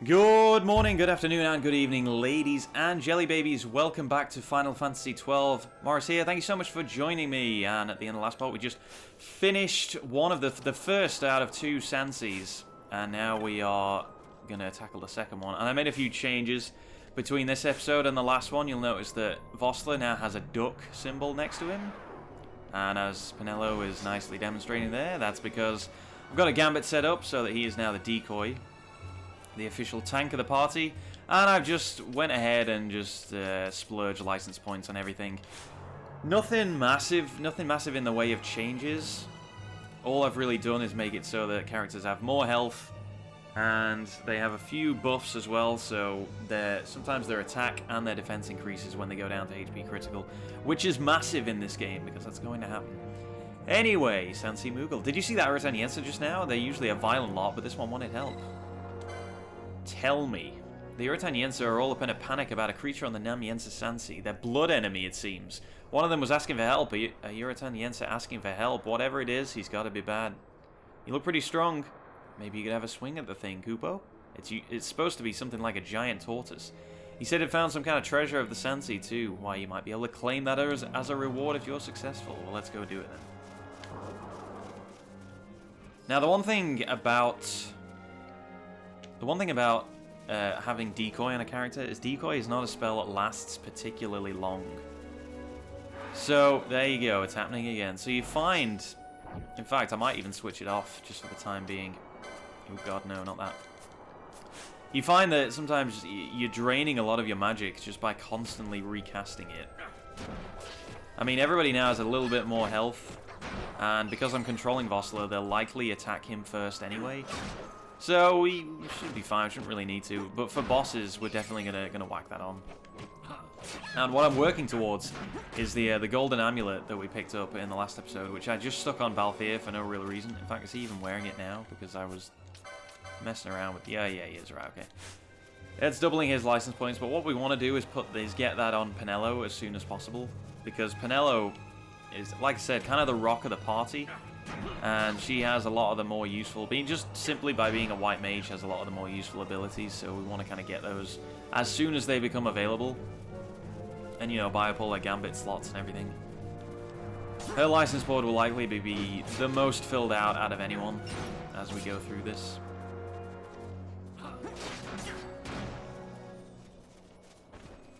Good morning, good afternoon, and good evening, ladies and jelly babies. Welcome back to Final Fantasy XII. Morris here. Thank you so much for joining me. And at the end of the last part, we just finished one of the first out of two Sandseas, and now we are going to tackle the second one. And I made a few changes between this episode and the last one. You'll notice that Vossler now has a duck symbol next to him, and as Pinello is nicely demonstrating there, that's because I've got a gambit set up so that he is now the decoy, the official tank of the party, and I've just went ahead and just splurged license points on everything. Nothing massive in the way of changes. All I've really done is make it so that characters have more health, and they have a few buffs as well, so sometimes their attack and their defense increases when they go down to HP critical, which is massive in this game, because that's going to happen. Anyway, Sandsea Moogle. Did you see that Nam-Yensa just now? They're usually a violent lot, but this one wanted help. Tell me. The Nam-Yensa are all up in a panic about a creature on the Nam-Yensa Sandsea. Their blood enemy, it seems. One of them was asking for help. A Nam-Yensa asking for help. Whatever it is, he's got to be bad. You look pretty strong. Maybe you could have a swing at the thing, Kupo. It's supposed to be something like a giant tortoise. He said it found some kind of treasure of the Sandsea too. Why, you might be able to claim that as a reward if you're successful. Well, let's go do it then. Now, the one thing about having decoy on a character is decoy is not a spell that lasts particularly long. So there you go, it's happening again. So you find, in fact, I might even switch it off just for the time being. Oh god, no, not that. You find that sometimes you're draining a lot of your magic just by constantly recasting it. I mean, everybody now has a little bit more health, and because I'm controlling Vossler, they'll likely attack him first anyway. So we should be fine, shouldn't really need to. But for bosses, we're definitely gonna whack that on. And what I'm working towards is the golden amulet that we picked up in the last episode, which I just stuck on Balthier for no real reason. In fact, is he even wearing it now? Because I was messing around with... Yeah, he is, right, okay. It's doubling his license points, but what we want to do is get that on Pinello as soon as possible. Because Pinello is, like I said, kind of the rock of the party. And she has a lot of the more useful, just simply by being a white mage, has a lot of the more useful abilities, so we want to kind of get those as soon as they become available. And, you know, buy up all their gambit slots and everything. Her license board will likely be the most filled out of anyone as we go through this.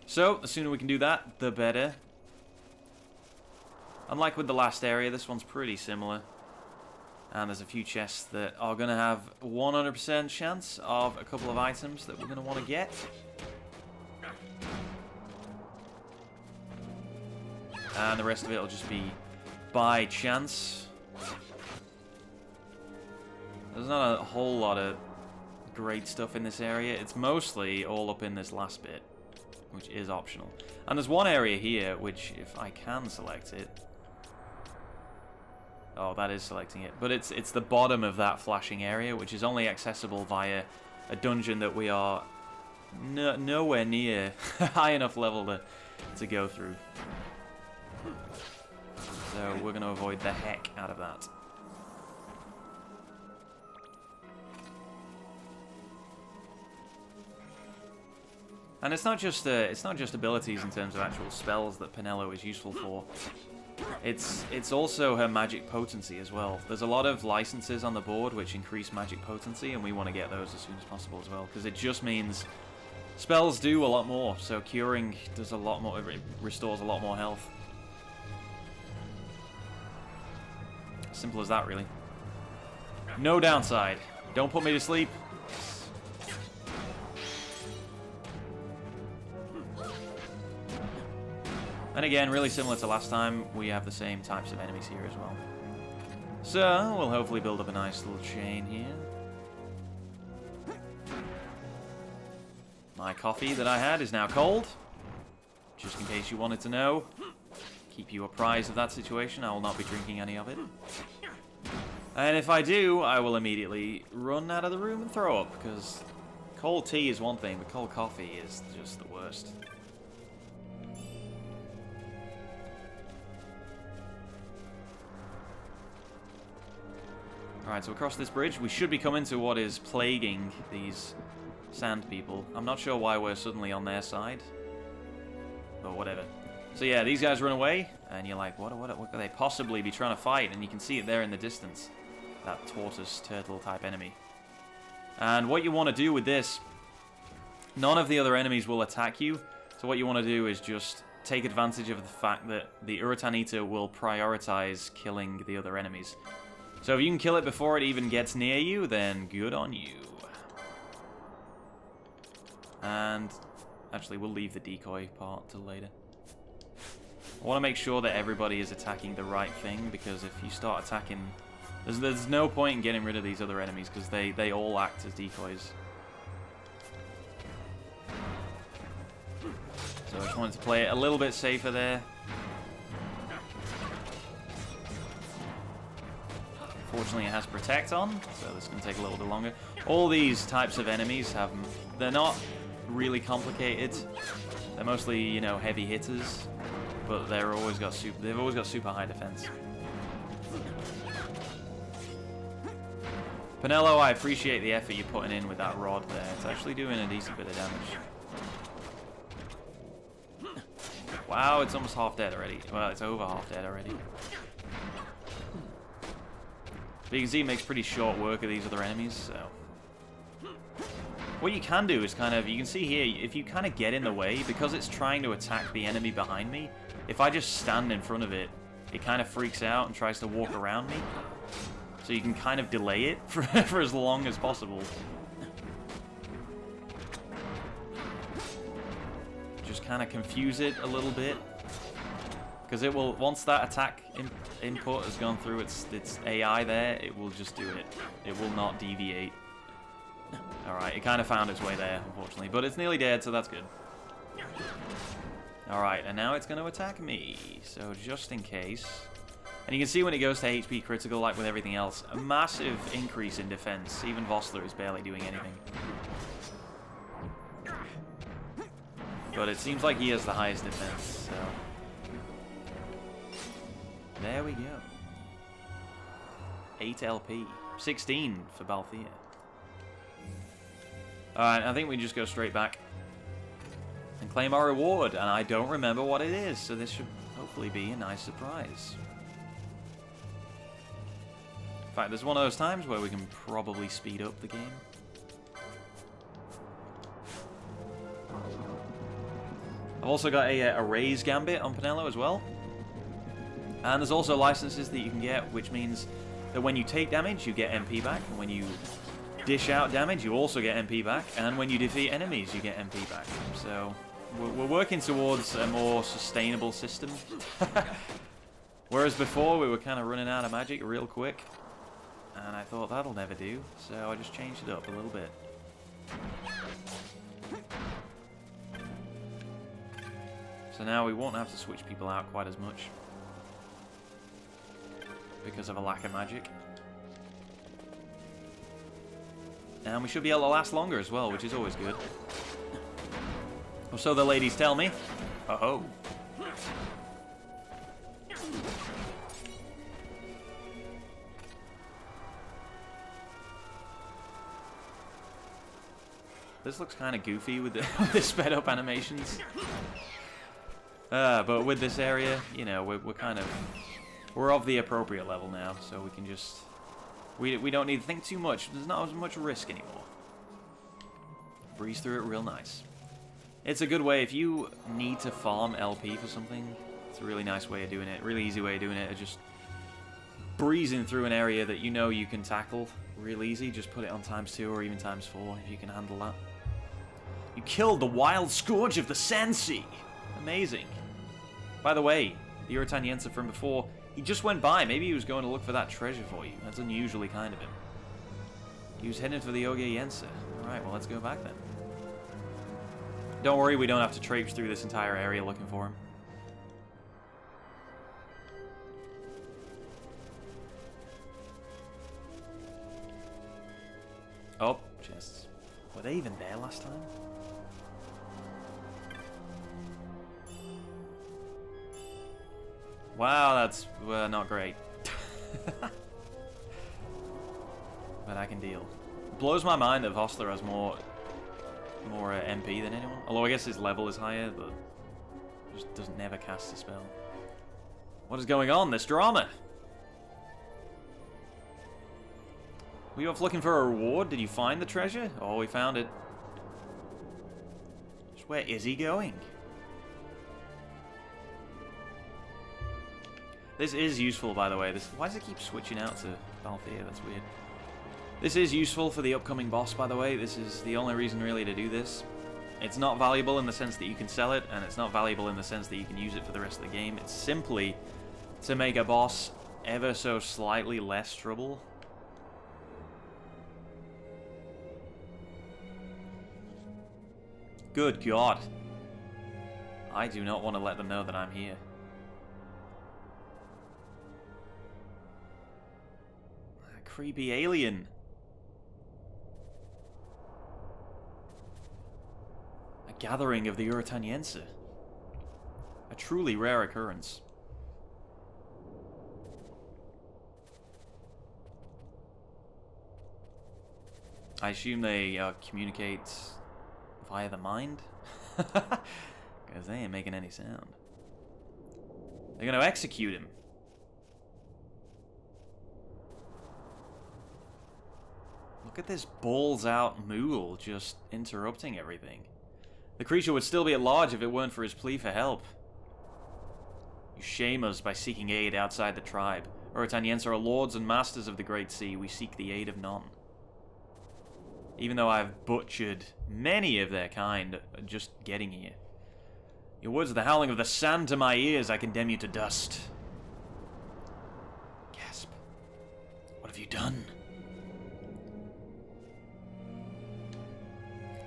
So, the sooner we can do that, the better. Unlike with the last area, this one's pretty similar. And there's a few chests that are going to have 100% chance of a couple of items that we're going to want to get. And the rest of it will just be by chance. There's not a whole lot of great stuff in this area. It's mostly all up in this last bit, which is optional. And there's one area here, which if I can select it... Oh, that is selecting it. But it's the bottom of that flashing area, which is only accessible via a dungeon that we are nowhere near high enough level to go through. So we're going to avoid the heck out of that. And it's not just abilities in terms of actual spells that Pinello is useful for. It's also her magic potency as well. There's a lot of licenses on the board which increase magic potency, and we want to get those as soon as possible as well, because it just means spells do a lot more. So curing does a lot more, it restores a lot more health. Simple as that, really. No downside. Don't put me to sleep. And again, really similar to last time, we have the same types of enemies here as well. So, we'll hopefully build up a nice little chain here. My coffee that I had is now cold. Just in case you wanted to know. Keep you apprised of that situation, I will not be drinking any of it. And if I do, I will immediately run out of the room and throw up, because cold tea is one thing, but cold coffee is just the worst. Alright, so across this bridge, we should be coming to what is plaguing these sand people. I'm not sure why we're suddenly on their side. But whatever. So yeah, these guys run away, and you're like, what could they possibly be trying to fight? And you can see it there in the distance. That tortoise turtle type enemy. And what you want to do with this, none of the other enemies will attack you. So what you want to do is just take advantage of the fact that the Urutanita will prioritize killing the other enemies. So if you can kill it before it even gets near you, then good on you. And actually, we'll leave the decoy part till later. I want to make sure that everybody is attacking the right thing, because if you start attacking... There's no point in getting rid of these other enemies, because they all act as decoys. So I just wanted to play it a little bit safer there. Fortunately, it has Protect on, so this can take a little bit longer. All these types of enemies have... They're not really complicated. They're mostly, you know, heavy hitters, but they've always got super high defense. Penelo, I appreciate the effort you're putting in with that rod there. It's actually doing a decent bit of damage. Wow, it's almost half dead already. Well, it's over half dead already. But you can see it makes pretty short work of these other enemies, so... What you can do is kind of... You can see here, if you kind of get in the way, because it's trying to attack the enemy behind me, if I just stand in front of it, it kind of freaks out and tries to walk around me. So you can kind of delay it for as long as possible. Just kind of confuse it a little bit. Because it will, once that attack input has gone through its AI there, it will just do it. It will not deviate. Alright, it kind of found its way there, unfortunately. But it's nearly dead, so that's good. Alright, and now it's going to attack me. So just in case. And you can see when it goes to HP critical, like with everything else, a massive increase in defense. Even Vossler is barely doing anything. But it seems like he has the highest defense, so... There we go. 8 LP. 16 for Balthea. Alright, I think we just go straight back and claim our reward, and I don't remember what it is, so this should hopefully be a nice surprise. In fact, there's one of those times where we can probably speed up the game. I've also got a raise gambit on Penelo as well. And there's also licenses that you can get, which means that when you take damage, you get MP back, and when you dish out damage, you also get MP back, and when you defeat enemies, you get MP back. So, we're working towards a more sustainable system. Whereas before, we were kind of running out of magic real quick, and I thought that'll never do, so I just changed it up a little bit. So now we won't have to switch people out quite as much because of a lack of magic. And we should be able to last longer as well, which is always good. Or so the ladies tell me. Uh-oh. This looks kind of goofy with the sped up animations. But with this area, you know, we're of the appropriate level now, so we can just... We don't need to think too much. There's not as much risk anymore. Breeze through it real nice. It's a good way, if you need to farm LP for something, it's a really nice way of doing it. Really easy way of doing it is just breezing through an area that you know you can tackle real easy. Just put it on ×2 or even ×4 if you can handle that. You killed the wild scourge of the Sandsea! Amazing. By the way, the Nam-Yensa from before, he just went by. Maybe he was going to look for that treasure for you. That's unusually kind of him. He was heading for the Nam-Yensa. Alright, well, let's go back then. Don't worry, we don't have to traipse through this entire area looking for him. Oh, chests. Were they even there last time? Wow, that's not great. But I can deal. It blows my mind that Vossler has more more MP than anyone. Although I guess his level is higher, but just doesn't never cast a spell. What is going on? This drama. Were you off looking for a reward? Did you find the treasure? Oh, we found it. Just where is he going? This is useful, by the way. Why does it keep switching out to Balthier? That's weird. This is useful for the upcoming boss, by the way. This is the only reason, really, to do this. It's not valuable in the sense that you can sell it, and it's not valuable in the sense that you can use it for the rest of the game. It's simply to make a boss ever so slightly less trouble. Good God. I do not want to let them know that I'm here. A creepy alien. A gathering of the Nam-Yensa. A truly rare occurrence. I assume they communicate via the mind? Because they ain't making any sound. They're going to execute him. Look at this balls-out mule just interrupting everything. The creature would still be at large if it weren't for his plea for help. You shame us by seeking aid outside the tribe. Nam-Yensa are lords and masters of the Great Sea. We seek the aid of none. Even though I've butchered many of their kind just getting here. Your words are the howling of the sand to my ears. I condemn you to dust. Gasp. What have you done?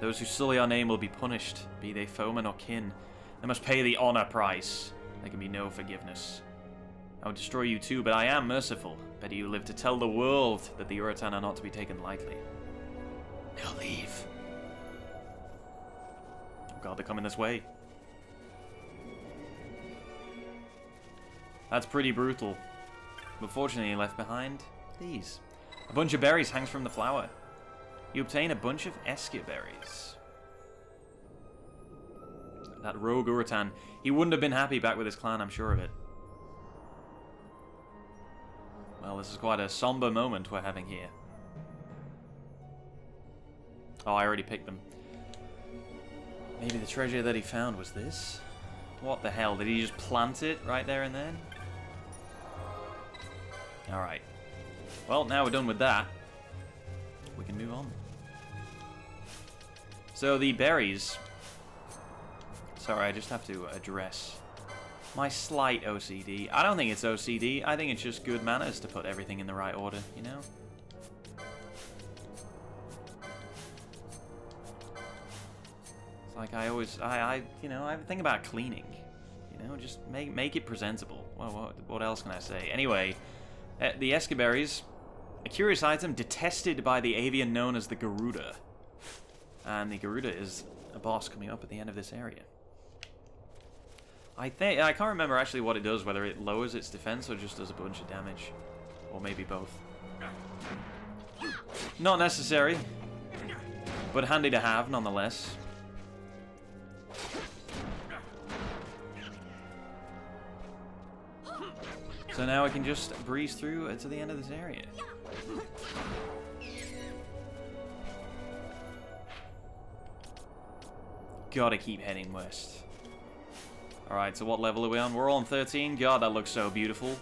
Those who sully our name will be punished, be they foemen or kin. They must pay the honor price. There can be no forgiveness. I would destroy you too, but I am merciful. Better you live to tell the world that the Uratan are not to be taken lightly. They'll leave. Oh God, they're coming this way. That's pretty brutal. But fortunately, left behind these. A bunch of berries hangs from the flower. You obtain a bunch of Esker berries. That rogue Uratan, he wouldn't have been happy back with his clan, I'm sure of it. Well, this is quite a somber moment we're having here. Oh, I already picked them. Maybe the treasure that he found was this? What the hell? Did he just plant it right there and then? Alright. Well, now we're done with that. We can move on. So the berries... Sorry, I just have to address my slight OCD. I don't think it's OCD. I think it's just good manners to put everything in the right order, you know? Like I always, you know, I think about cleaning. You know, just make it presentable. Well, what else can I say? Anyway, the Esker berries, a curious item detested by the avian known as the Garuda. And the Garuda is a boss coming up at the end of this area. I can't remember actually what it does, whether it lowers its defense or just does a bunch of damage. Or maybe both. Not necessary, but handy to have nonetheless. So now I can just breeze through to the end of this area. Gotta keep heading west. Alright, so what level are we on? We're on 13. God, that looks so beautiful.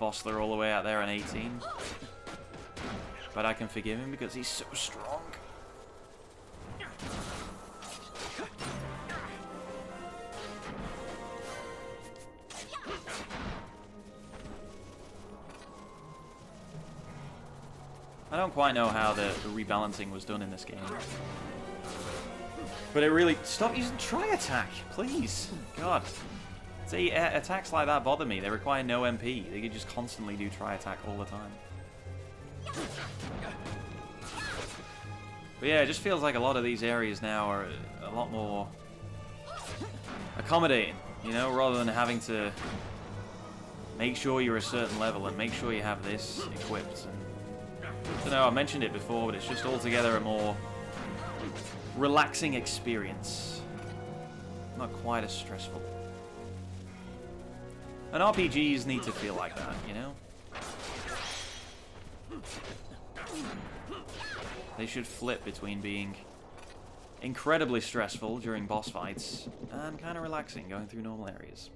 Vossler all the way out there on 18. But I can forgive him because he's so strong. I don't quite know how the rebalancing was done in this game. But it really... Stop using tri-attack, please. God. See, attacks like that bother me. They require no MP. They could just constantly do tri-attack all the time. But yeah, it just feels like a lot of these areas now are a lot more accommodating, you know, rather than having to make sure you're a certain level and make sure you have this equipped. And I don't know, I mentioned it before, but it's just altogether a more relaxing experience. Not quite as stressful. And RPGs need to feel like that, you know? They should flip between being incredibly stressful during boss fights and kind of relaxing going through normal areas.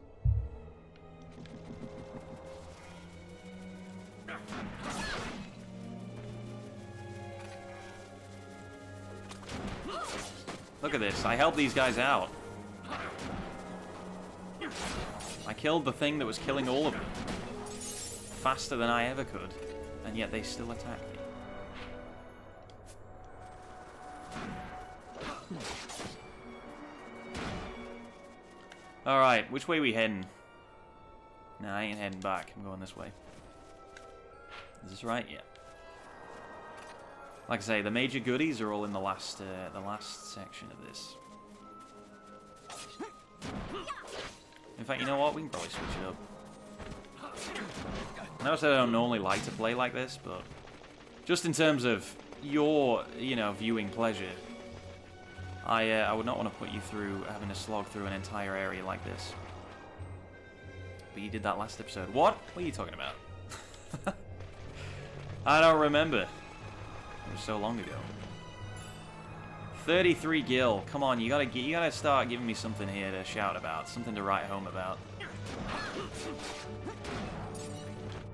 Look at this, I helped these guys out. I killed the thing that was killing all of them faster than I ever could, and yet they still attack me. Alright, which way we heading? Nah, I ain't heading back. I'm going this way. Is this right? Yeah. Like I say, the major goodies are all in the last section of this. In fact, you know what? We can probably switch it up. I know I said I don't normally like to play like this, but just in terms of your, you know, viewing pleasure, I would not want to put you through having to slog through an entire area like this. But you did that last episode. What? What are you talking about? I don't remember. It was so long ago. 33 gil. Come on, you gotta start giving me something here to shout about, something to write home about.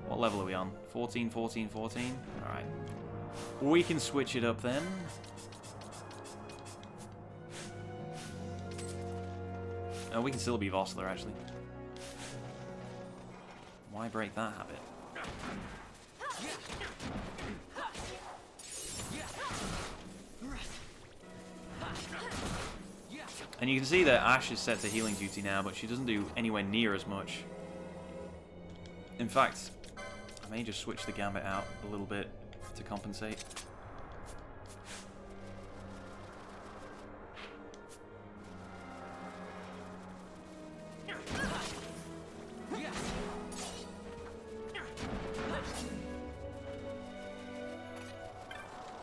What level are we on? 14, 14, 14? Alright. We can switch it up then. Oh, we can still be Vossler, actually. Why break that habit? And you can see that Ash is set to healing duty now, but she doesn't do anywhere near as much. In fact, I may just switch the gambit out a little bit to compensate.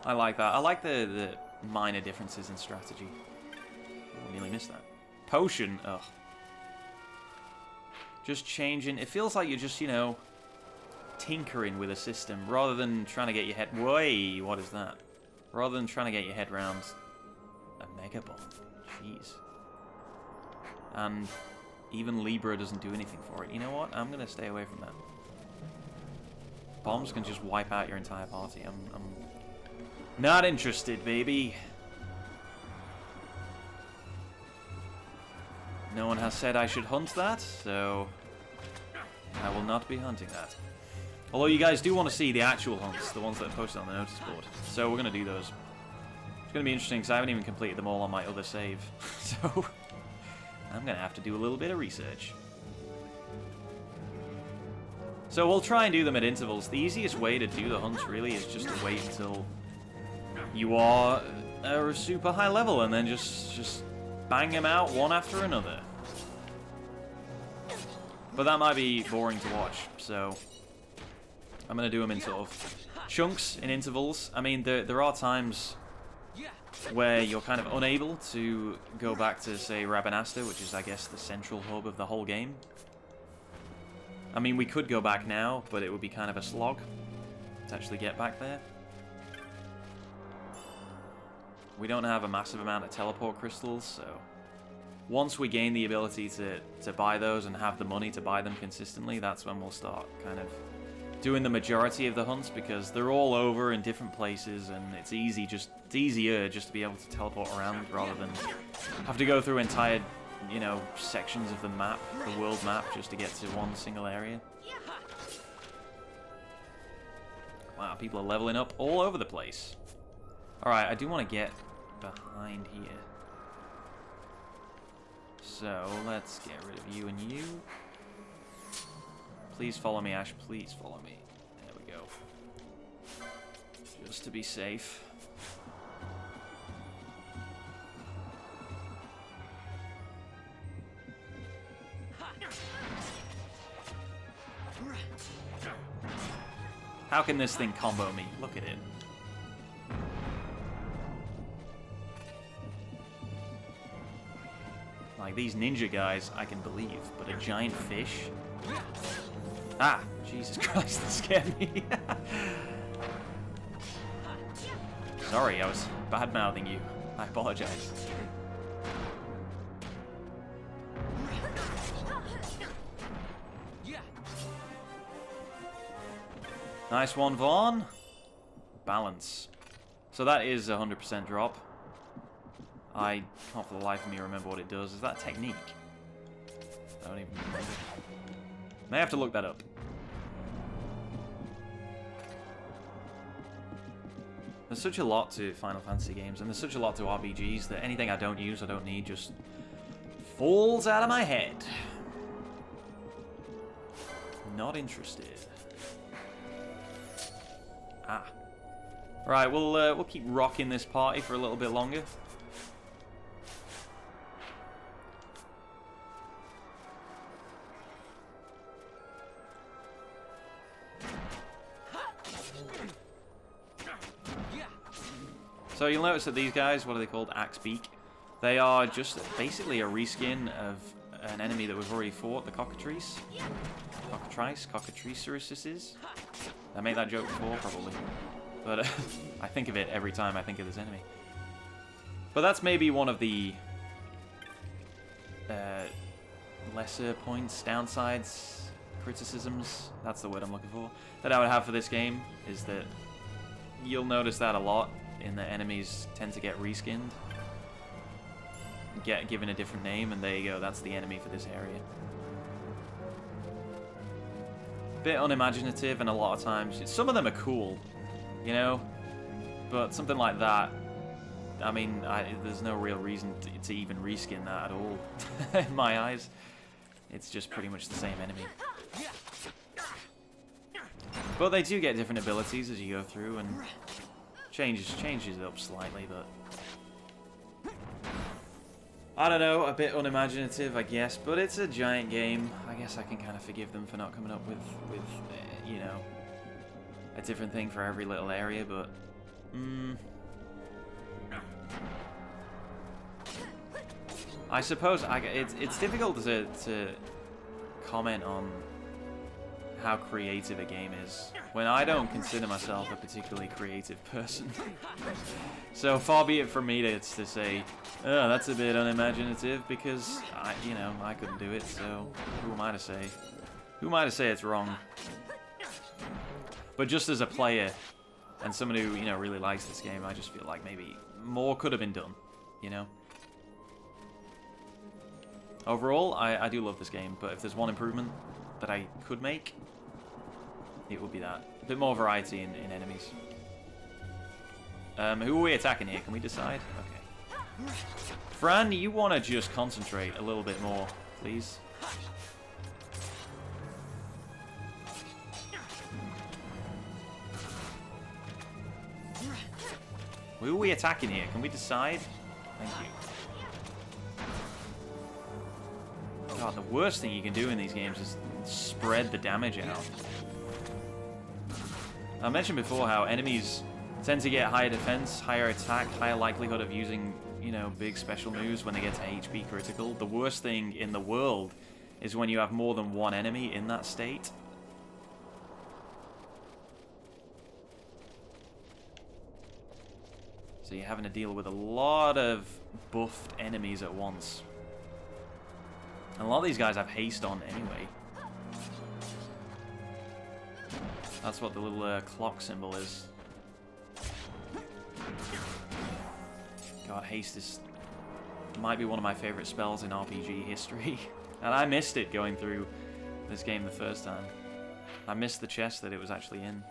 I like that. I like the minor differences in strategy. Oh, nearly missed that. Potion. Ugh. Just changing. It feels like you're just, you know, tinkering with a system rather than trying to get your head... Way, what is that? Rather than trying to get your head around a Mega Bomb. Jeez. And even Libra doesn't do anything for it. You know what? I'm going to stay away from that. Bombs can just wipe out your entire party. I'm not interested, baby. No one has said I should hunt that, so I will not be hunting that. Although you guys do want to see the actual hunts, the ones that are posted on the notice board. So we're going to do those. It's going to be interesting because I haven't even completed them all on my other save. So I'm going to have to do a little bit of research. So we'll try and do them at intervals. The easiest way to do the hunts really is just to wait until you are a super high level and then just bang them out one after another. But that might be boring to watch, so I'm going to do them in sort of chunks, in intervals. I mean, there are times where you're kind of unable to go back to, say, Rabanasta, which is, I guess, the central hub of the whole game. I mean, we could go back now, but it would be kind of a slog to actually get back there. We don't have a massive amount of teleport crystals, so once we gain the ability to buy those and have the money to buy them consistently, that's when we'll start kind of doing the majority of the hunts, because they're all over in different places and it's easier just to be able to teleport around rather than have to go through entire, you know, sections of the map, the world map, just to get to one single area. Wow, people are leveling up all over the place. Alright, I do want to get behind here. So, let's get rid of you and you. Please follow me, Ash. Please follow me. There we go. Just to be safe. How can this thing combo me? Look at it. Like, these ninja guys, I can believe, but a giant fish? Ah! Jesus Christ, that scared me. Sorry, I was bad-mouthing you. I apologize. Nice one, Vaughn. Balance. So that is a 100% drop. I can't for the life of me remember what it does. Is that a technique? I don't even remember. May have to look that up. There's such a lot to Final Fantasy games, and there's such a lot to RPGs that anything I don't use, I don't need, just falls out of my head. Not interested. Ah. Right, we'll keep rocking this party for a little bit longer. So you'll notice that these guys, what are they called? Axe Beak. They are just basically a reskin of an enemy that we've already fought, the Cockatrice. Cockatrices. I made that joke before, probably. But I think of it every time I think of this enemy. But that's maybe one of the lesser points, downsides, criticisms, that's the word I'm looking for, that I would have for this game, is that you'll notice that a lot, in that enemies tend to get reskinned, get given a different name, and there you go, that's the enemy for this area. Bit unimaginative, and a lot of times, some of them are cool, you know, but something like that, I mean, there's no real reason to even reskin that at all, in my eyes. It's just pretty much the same enemy. But they do get different abilities as you go through, and changes it up slightly, but I don't know, a bit unimaginative, I guess, but it's a giant game. I guess I can kind of forgive them for not coming up with you know, a different thing for every little area, but I suppose it's difficult to comment on how creative a game is when I don't consider myself a particularly creative person. So far be it from me to say, oh, that's a bit unimaginative, because I couldn't do it, so who am I to say? Who am I to say it's wrong? But just as a player and someone who, really likes this game, I just feel like maybe more could have been done, you know? Overall, I do love this game, but if there's one improvement that I could make, it would be that. A bit more variety in enemies. Who are we attacking here? Can we decide? Okay. Fran, you want to just concentrate a little bit more, please? Who are we attacking here? Can we decide? Thank you. God, the worst thing you can do in these games is spread the damage out. I mentioned before how enemies tend to get higher defense, higher attack, higher likelihood of using, big special moves when they get to HP critical. The worst thing in the world is when you have more than one enemy in that state. So you're having to deal with a lot of buffed enemies at once. And a lot of these guys have haste on anyway. That's what the little clock symbol is. God, haste might be one of my favorite spells in RPG history. And I missed it going through this game the first time. I missed the chest that it was actually in.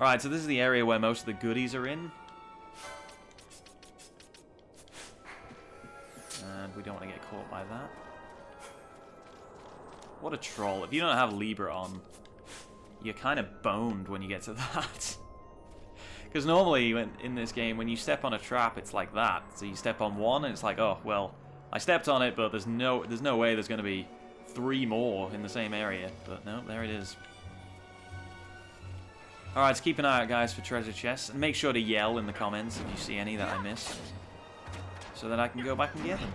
Alright, so this is the area where most of the goodies are in. And we don't want to get caught by that. What a troll. If you don't have Libra on, you're kind of boned when you get to that. Because normally in this game, when you step on a trap, it's like that. So you step on one, and it's like, oh, well, I stepped on it, but there's no way there's going to be 3 more in the same area. But no, there it is. Alright, so keep an eye out, guys, for treasure chests. And make sure to yell in the comments if you see any that I missed. So that I can go back and get them.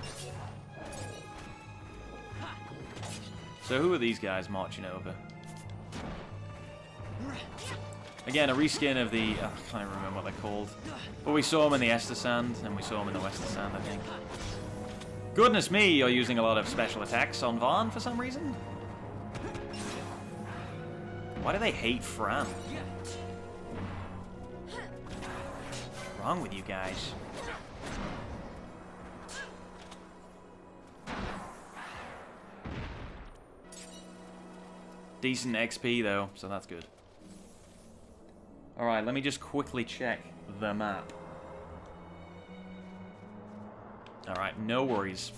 So who are these guys marching over? Again, a reskin of the... I can't even remember what they're called. But we saw them in the Ester Sand, and we saw them in the Wester Sand, I think. Goodness me, you're using a lot of special attacks on Varn for some reason? Why do they hate Fran? What's wrong with you guys? Decent XP though, so that's good. Alright, let me just quickly check the map. Alright, no worries.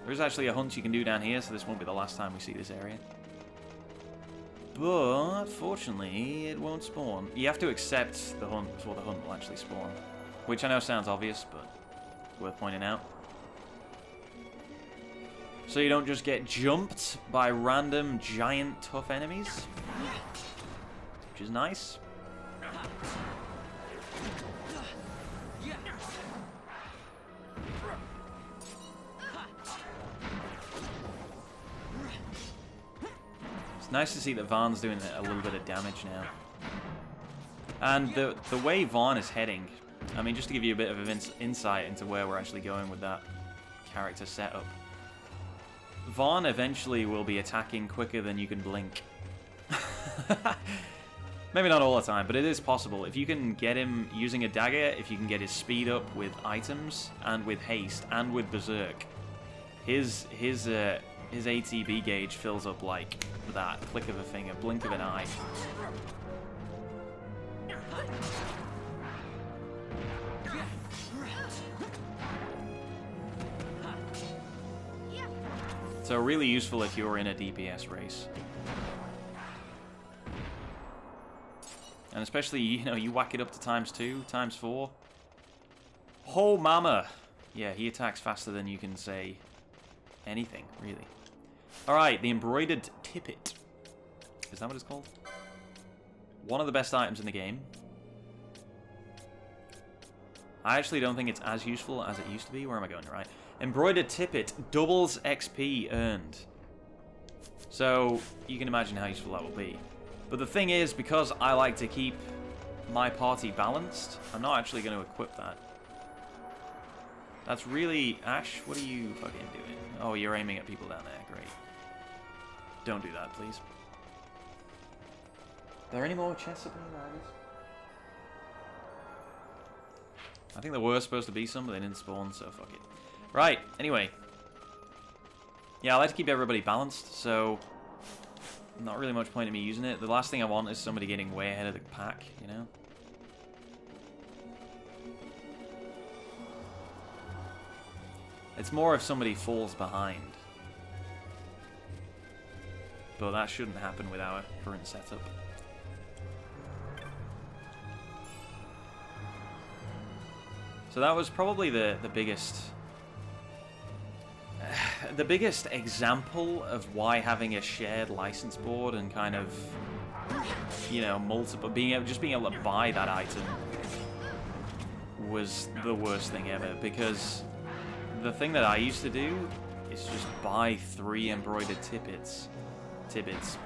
There's actually a hunt you can do down here, so this won't be the last time we see this area. But, fortunately, it won't spawn. You have to accept the hunt before the hunt will actually spawn. Which I know sounds obvious, but worth pointing out. So you don't just get jumped by random, giant, tough enemies. Which is nice. It's nice to see that Varn's doing a little bit of damage now. And the way Varn is heading, I mean, just to give you a bit of insight into where we're actually going with that character setup. Varn eventually will be attacking quicker than you can blink. Maybe not all the time, but it is possible. If you can get him using a dagger, if you can get his speed up with items, and with haste, and with berserk, his ATB gauge fills up like that. Click of a finger, blink of an eye. So really useful if you're in a DPS race. And especially, you know, you whack it up to ×2, ×4. Oh, mama! Yeah, he attacks faster than you can say anything, really. Alright, the embroidered tippet. Is that what it's called? One of the best items in the game. I actually don't think it's as useful as it used to be. Where am I going? Right. Embroidered tippet doubles XP earned. So, you can imagine how useful that will be. But the thing is, because I like to keep my party balanced, I'm not actually going to equip that. That's really... Ash, what are you fucking doing? Oh, you're aiming at people down there. Great. Don't do that, please. Are there any more chests up here, guys? I think there were supposed to be some, but they didn't spawn, so fuck it. Right, anyway. Yeah, I like to keep everybody balanced, so... not really much point in me using it. The last thing I want is somebody getting way ahead of the pack, you know? It's more if somebody falls behind. But that shouldn't happen with our current setup. So that was probably the biggest... the biggest example of why having a shared license board and kind of, you know, multiple, just being able to buy that item was the worst thing ever, because the thing that I used to do is just buy 3 embroidered tippets. Tippets?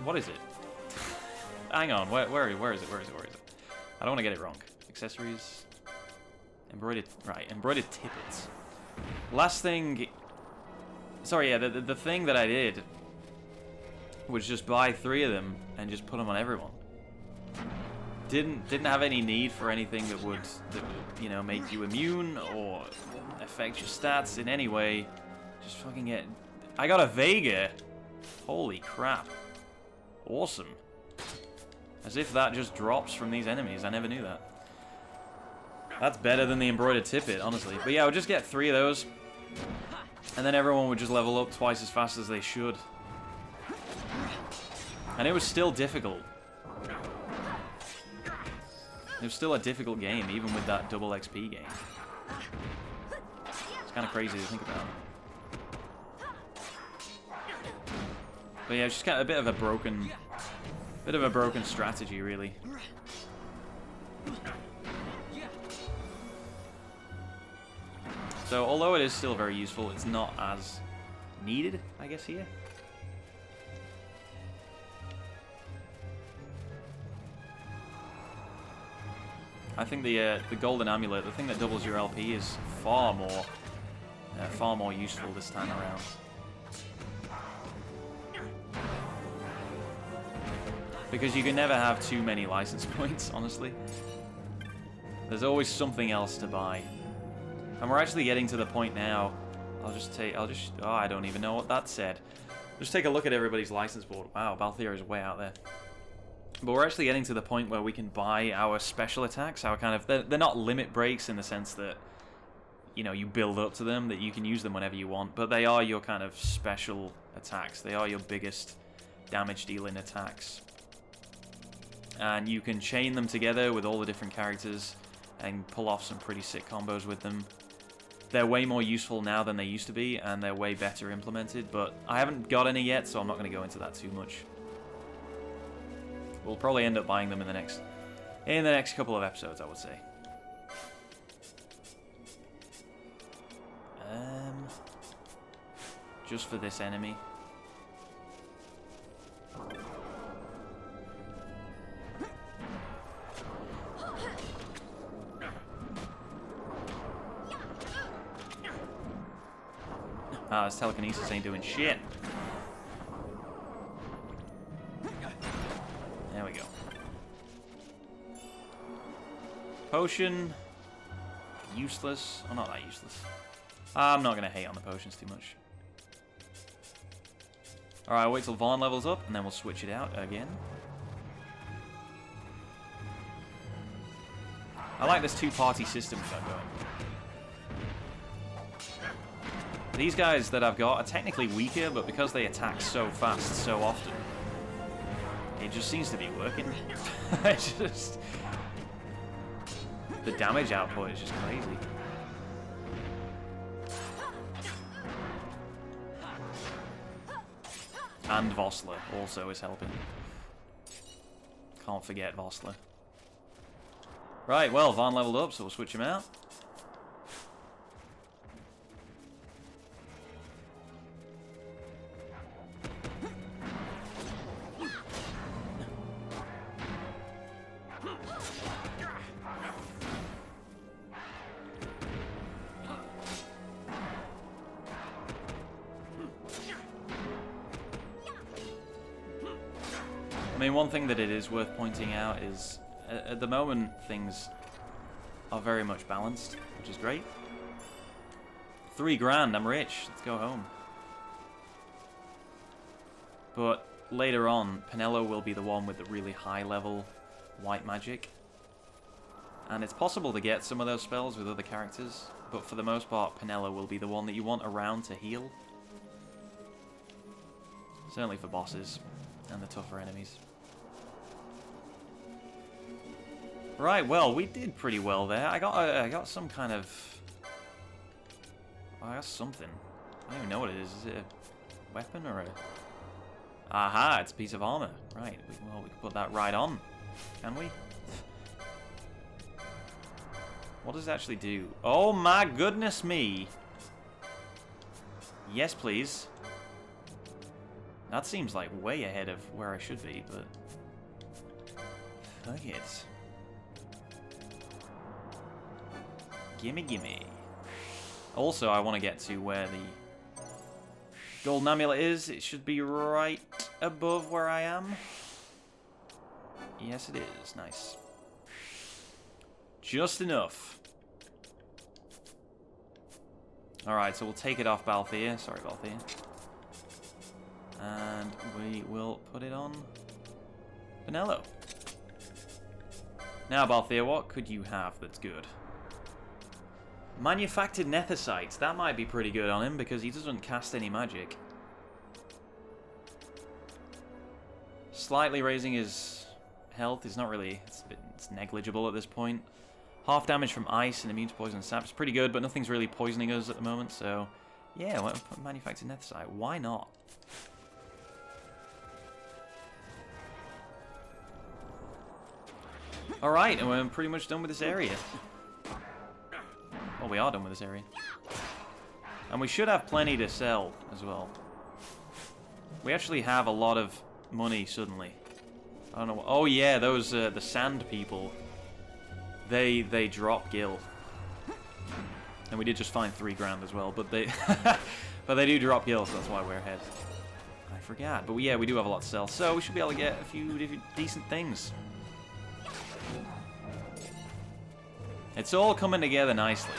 What is it? Hang on, where is it? I don't want to get it wrong. Accessories? Embroidered, right, embroidered tippets. Last thing... Sorry, yeah, the thing that I did was just buy 3 of them and just put them on everyone. Didn't have any need for anything that would, you know, make you immune or affect your stats in any way. Just fucking get... I got a Vega! Holy crap. Awesome. As if that just drops from these enemies. I never knew that. That's better than the embroidered tippet, honestly. But yeah, I would just get 3 of those. And then everyone would just level up twice as fast as they should. And it was still difficult. It was still a difficult game, even with that double XP game. It's kind of crazy to think about. But yeah, it's just kind of a bit of a broken strategy, really. So, although it is still very useful, it's not as needed, I guess, here. I think the golden amulet, the thing that doubles your LP, is far more useful this time around. Because you can never have too many license points, honestly. There's always something else to buy. And we're actually getting to the point now. Oh, I don't even know what that said. Just take a look at everybody's license board. Wow, Balthier is way out there. But we're actually getting to the point where we can buy our special attacks, our kind of... They're not limit breaks in the sense that, you know, you build up to them, that you can use them whenever you want, but they are your kind of special attacks. They are your biggest damage dealing attacks. And you can chain them together with all the different characters and pull off some pretty sick combos with them. They're way more useful now than they used to be, and they're way better implemented, but I haven't got any yet, so I'm not going to go into that too much. We'll probably end up buying them in the next couple of episodes, I would say. Just for this enemy. Ah, this telekinesis ain't doing shit. There we go. Potion. Useless. Oh, not that useless. I'm not going to hate on the potions too much. Alright, wait till Vaughn levels up, and then we'll switch it out again. I like this two-party system we've got going. These guys that I've got are technically weaker, but because they attack so fast so often, it just seems to be working. It's just... the damage output is just crazy. And Vossler also is helping. Can't forget Vossler. Right, well, Vaughn leveled up, so we'll switch him out. I mean, one thing that it is worth pointing out is, at the moment, things are very much balanced, which is great. 3 grand, I'm rich, let's go home. But later on, Penelo will be the one with the really high level white magic. And it's possible to get some of those spells with other characters, but for the most part, Penelo will be the one that you want around to heal. Certainly for bosses and the tougher enemies. Right, well, we did pretty well there. I got some kind of... I got something. I don't even know what it is. Is it a weapon or a... Aha, it's a piece of armor. Right, well, we can put that right on. Can we? What does it actually do? Oh my goodness me! Yes, please. That seems like way ahead of where I should be, but... fuck it. Gimme, gimme. Also, I want to get to where the golden amulet is. It should be right above where I am. Yes, it is. Nice. Just enough. Alright, so we'll take it off Balthier. Sorry, Balthier. And we will put it on Penelo. Now, Balthier, what could you have that's good? Manufactured Nethicites. That might be pretty good on him because he doesn't cast any magic. Slightly raising his health is not really... it's negligible at this point. Half damage from ice and immune to poison and sap is pretty good, but nothing's really poisoning us at the moment, so... yeah, Manufactured Nethicite. Why not? Alright, and we're pretty much done with this area. Well, we are done with this area. And we should have plenty to sell as well. We actually have a lot of money suddenly. I don't know. Oh yeah, those the sand people. They drop gil. And we did just find 3 grand as well, but they but they do drop gil, so that's why we're ahead. I forgot, but yeah, we do have a lot to sell, so we should be able to get a few decent things. It's all coming together nicely.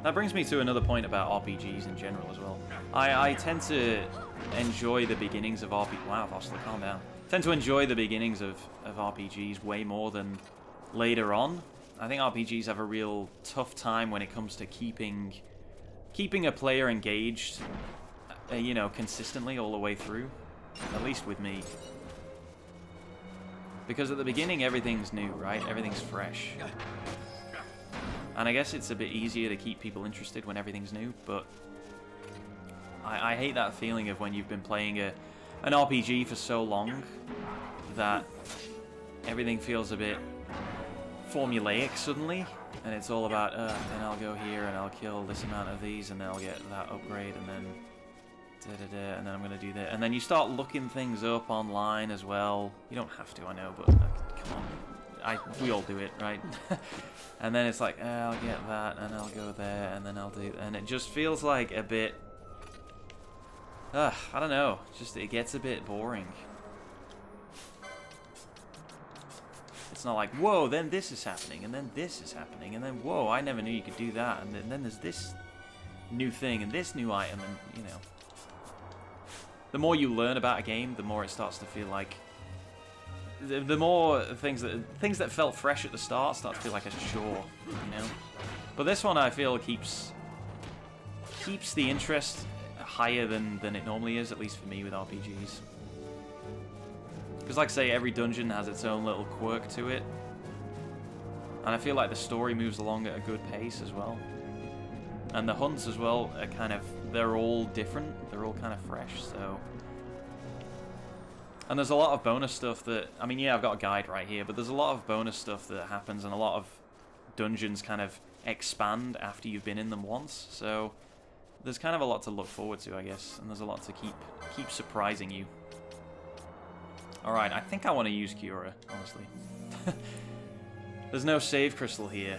That brings me to another point about RPGs in general as well. I tend to enjoy the beginnings of RPGs. Wow, Vossler, calm down. Tend to enjoy the beginnings of RPGs way more than later on. I think RPGs have a real tough time when it comes to keeping a player engaged, you know, consistently all the way through. At least with me. Because at the beginning, everything's new, right? Everything's fresh. And I guess it's a bit easier to keep people interested when everything's new, but I hate that feeling of when you've been playing an RPG for so long that everything feels a bit formulaic suddenly, and it's all about, then I'll go here and I'll kill this amount of these and then I'll get that upgrade and then da-da-da, and then I'm going to do that. And then you start looking things up online as well. You don't have to, I know, but come on. We all do it, right? And then it's like, I'll get that, and I'll go there, and then I'll do... And it just feels like a bit... I don't know. Just, it gets a bit boring. It's not like, whoa, then this is happening, and then this is happening, and then, whoa, I never knew you could do that, and then there's this new thing, and this new item, and, you know... The more you learn about a game, the more it starts to feel like... The more things that felt fresh at the start start to feel like a chore, you know. But this one I feel keeps the interest higher than it normally is, at least for me with RPGs. Because like I say, every dungeon has its own little quirk to it, and I feel like the story moves along at a good pace as well. And the hunts as well are they're all different. They're all kind of fresh, so. And there's a lot of bonus stuff that, I mean, yeah, I've got a guide right here, but there's a lot of bonus stuff that happens, and a lot of dungeons kind of expand after you've been in them once, so there's kind of a lot to look forward to, I guess, and there's a lot to keep surprising you. Alright, I think I want to use Cura, honestly. There's no save crystal here.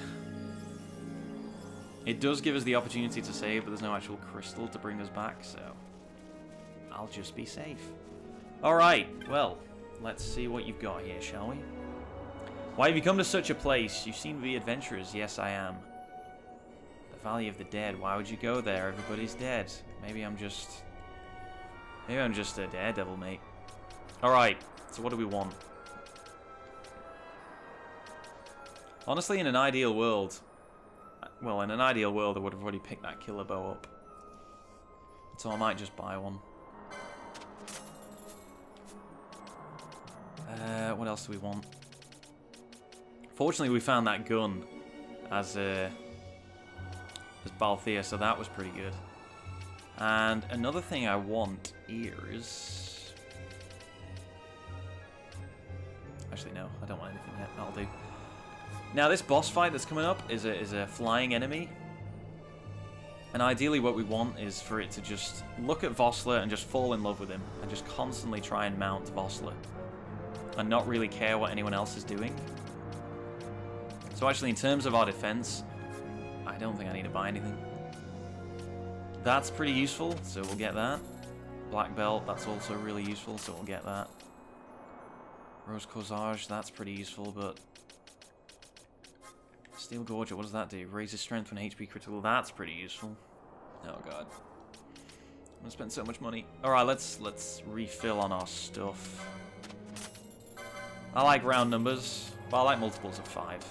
It does give us the opportunity to save, but there's no actual crystal to bring us back, so I'll just be safe. Alright, well, let's see what you've got here, shall we? Why have you come to such a place? You seem to be adventurers. Yes, I am. The Valley of the Dead. Why would you go there? Everybody's dead. Maybe I'm just a daredevil, mate. Alright, so what do we want? Honestly, in an ideal world... Well, in an ideal world, I would have already picked that killer bow up. So I might just buy one. What else do we want? Fortunately, we found that gun as Balthea, so that was pretty good. And another thing I want is... Actually, no, I don't want anything yet. That'll do. Now, this boss fight that's coming up is a flying enemy. And ideally what we want is for it to just look at Vossler and just fall in love with him. And just constantly try and mount Vossler. And not really care what anyone else is doing. So actually, in terms of our defense, I don't think I need to buy anything. That's pretty useful, so we'll get that. Black Belt, that's also really useful, so we'll get that. Rose Corsage, that's pretty useful, but... Steel Gorget, what does that do? Raises strength when HP critical, that's pretty useful. Oh god. I'm gonna spend so much money. Alright, let's refill on our stuff. I like round numbers, but I like multiples of 5.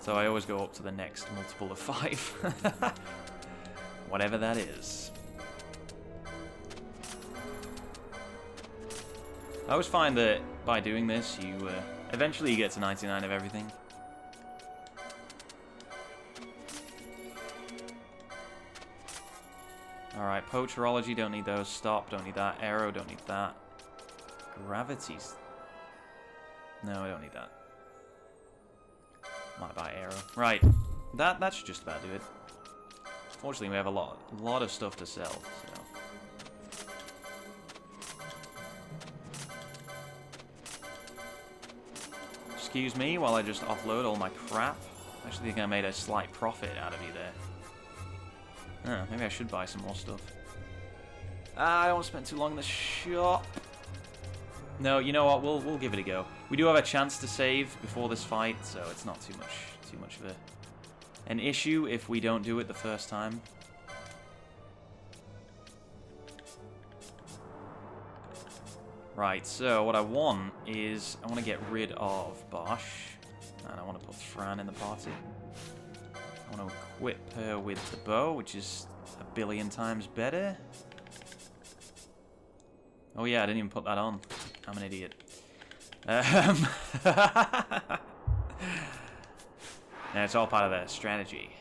So I always go up to the next multiple of 5. Whatever that is. I always find that by doing this, you eventually you get to 99 of everything. Alright, poacherology, don't need those. Stop, don't need that. Arrow, don't need that. Gravities. No, I don't need that. Might buy arrow. Right. That should just about do it. Fortunately, we have a lot of stuff to sell, so. Excuse me while I just offload all my crap. I actually think I made a slight profit out of you there. Oh, maybe I should buy some more stuff. I don't want to spend too long in the shop. No, you know what? We'll give it a go. We do have a chance to save before this fight, so it's not too much of an issue if we don't do it the first time. Right, so what I want is I want to get rid of Bosch, and I want to put Fran in the party. I want to equip her with the bow, which is 1,000,000,000 times better. Oh yeah, I didn't even put that on. I'm an idiot. Yeah, it's all part of their strategy.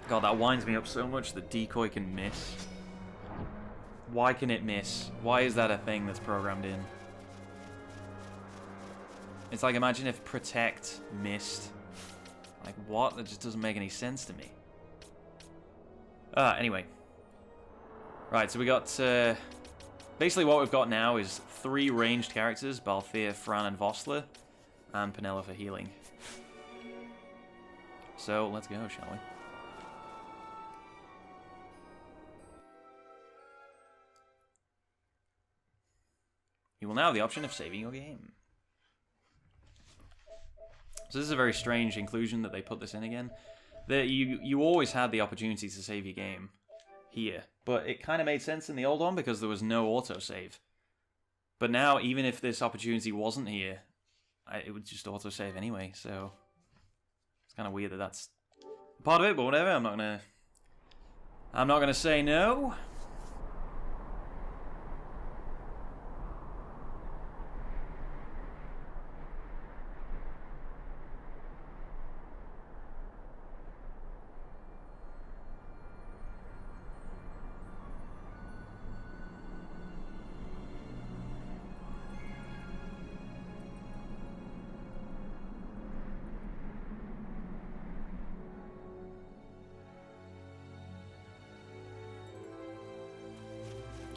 God, that winds me up so much that decoy can miss. Why can it miss? Why is that a thing that's programmed in? It's like, imagine if protect missed. Like, what? That just doesn't make any sense to me. Anyway. Right, so we got... basically what we've got now is 3 ranged characters. Balthier, Fran, and Vossler. And Penella for healing. So, let's go, shall we? You will now have the option of saving your game. So this is a very strange inclusion that they put this in again. You always had the opportunity to save your game here, but it kind of made sense in the old one because there was no autosave. But now, even if this opportunity wasn't here, it would just autosave anyway, so it's kind of weird that that's part of it, but whatever, I'm not gonna say no.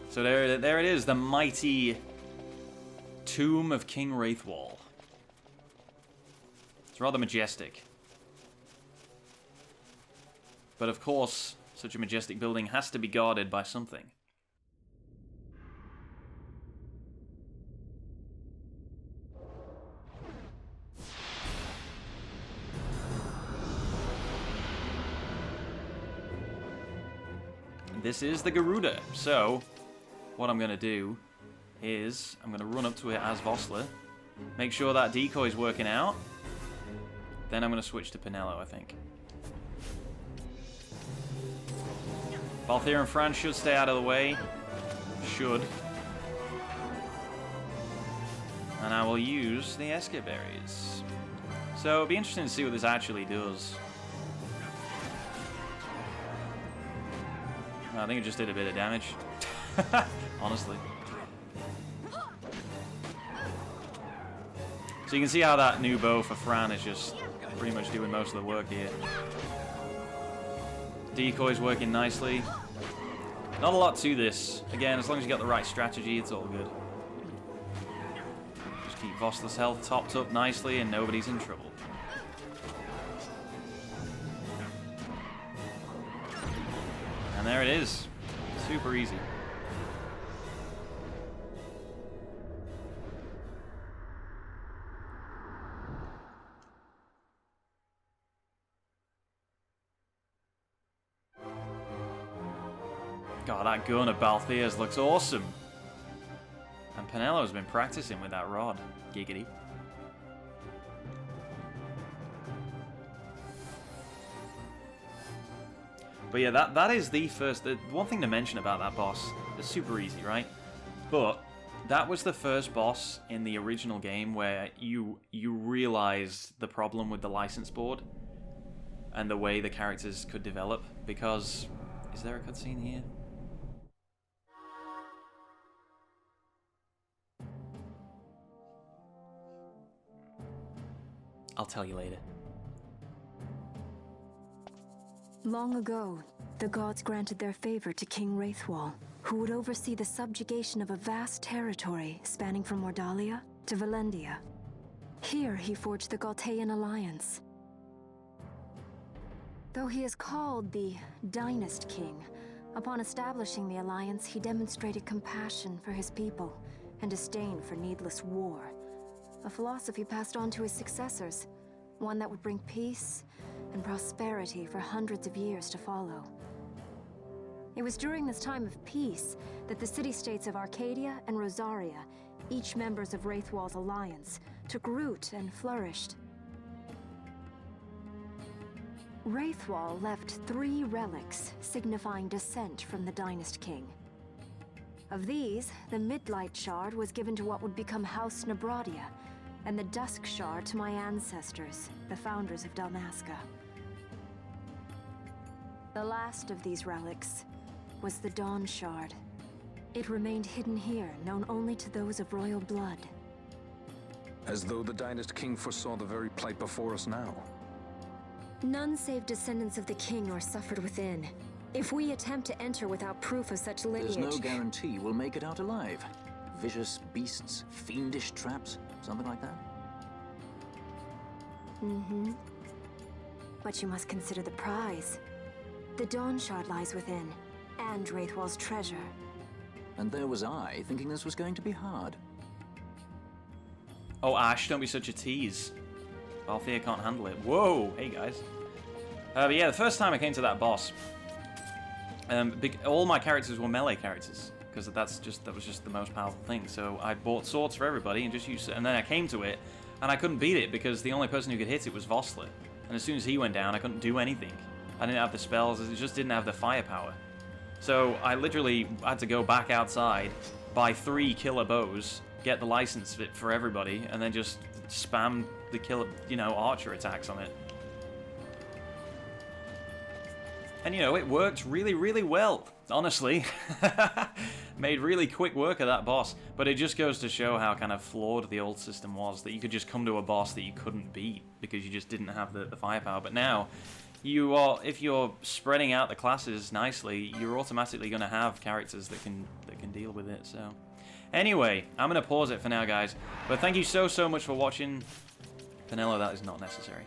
So there it is, the mighty Tomb of King Wraithwall. It's rather majestic. But of course, such a majestic building has to be guarded by something. This is the Garuda, so what I'm going to do is I'm going to run up to it as Vossler, make sure that decoy is working out, then I'm going to switch to Penello, I think. Balthier and Fran should stay out of the way. Should. And I will use the Esca berries. So it'll be interesting to see what this actually does. I think it just did a bit of damage. Honestly. So you can see how that new bow for Fran is just pretty much doing most of the work here. Decoy's working nicely. Not a lot to this. Again, as long as you got the right strategy, it's all good. Just keep Vossler's health topped up nicely and nobody's in trouble. And there it is. Super easy. God, that gun of Balthier's looks awesome. And Penello's been practicing with that rod. Giggity. But yeah, that is the first... The one thing to mention about that boss, it's super easy, right? But that was the first boss in the original game where you realized the problem with the license board and the way the characters could develop. because... Is there a cutscene here? I'll tell you later. Long ago, the gods granted their favor to King Wraithwall, who would oversee the subjugation of a vast territory spanning from Mordalia to Valendia. Here he forged the Galtean alliance. Though he is called the Dynast King, upon establishing the alliance he demonstrated compassion for his people and disdain for needless war. A philosophy passed on to his successors, one that would bring peace and prosperity for hundreds of years to follow. It was during this time of peace that the city-states of Arcadia and Rosaria, each members of Wraithwall's alliance, took root and flourished. Wraithwall left 3 relics signifying descent from the Dynast King. Of these, the Midlight Shard was given to what would become House Nabradia, and the Dusk Shard to my ancestors, the founders of Dalmasca. The last of these relics was the Dawn Shard. It remained hidden here, known only to those of royal blood. As though the Dynast King foresaw the very plight before us now. None save descendants of the king are suffered within. If we attempt to enter without proof of such lineage... There's no guarantee we'll make it out alive. Vicious beasts, fiendish traps, something like that? Mm-hmm. But you must consider the prize. The Dawn Shard lies within, and Wraithwall's treasure. And there was I, thinking this was going to be hard. Oh, Ash, don't be such a tease. Althea can't handle it. Whoa! Hey, guys. But yeah, the first time I came to that boss, all my characters were melee characters, because that was just the most powerful thing. So I bought swords for everybody and just used it. And then I came to it, and I couldn't beat it because the only person who could hit it was Vossler. And as soon as he went down, I couldn't do anything. I didn't have the spells, it just didn't have the firepower. So I literally had to go back outside, buy 3 killer bows, get the license fit for everybody, and then just spam the killer, archer attacks on it. And it worked really, really well, honestly. Made really quick work of that boss, but it just goes to show how kind of flawed the old system was, that you could just come to a boss that you couldn't beat because you just didn't have the firepower. But now, if you're spreading out the classes nicely, you're automatically going to have characters that can deal with it. So, anyway, I'm going to pause it for now, guys. But thank you so much for watching. Penelo, that is not necessary.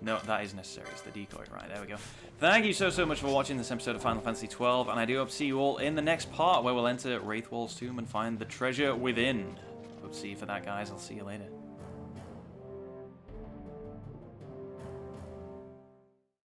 No, that is necessary. It's the decoy. Right, there we go. Thank you so much for watching this episode of Final Fantasy XII, and I do hope to see you all in the next part, where we'll enter Wraithwall's tomb and find the treasure within. Hope to see you for that, guys. I'll see you later.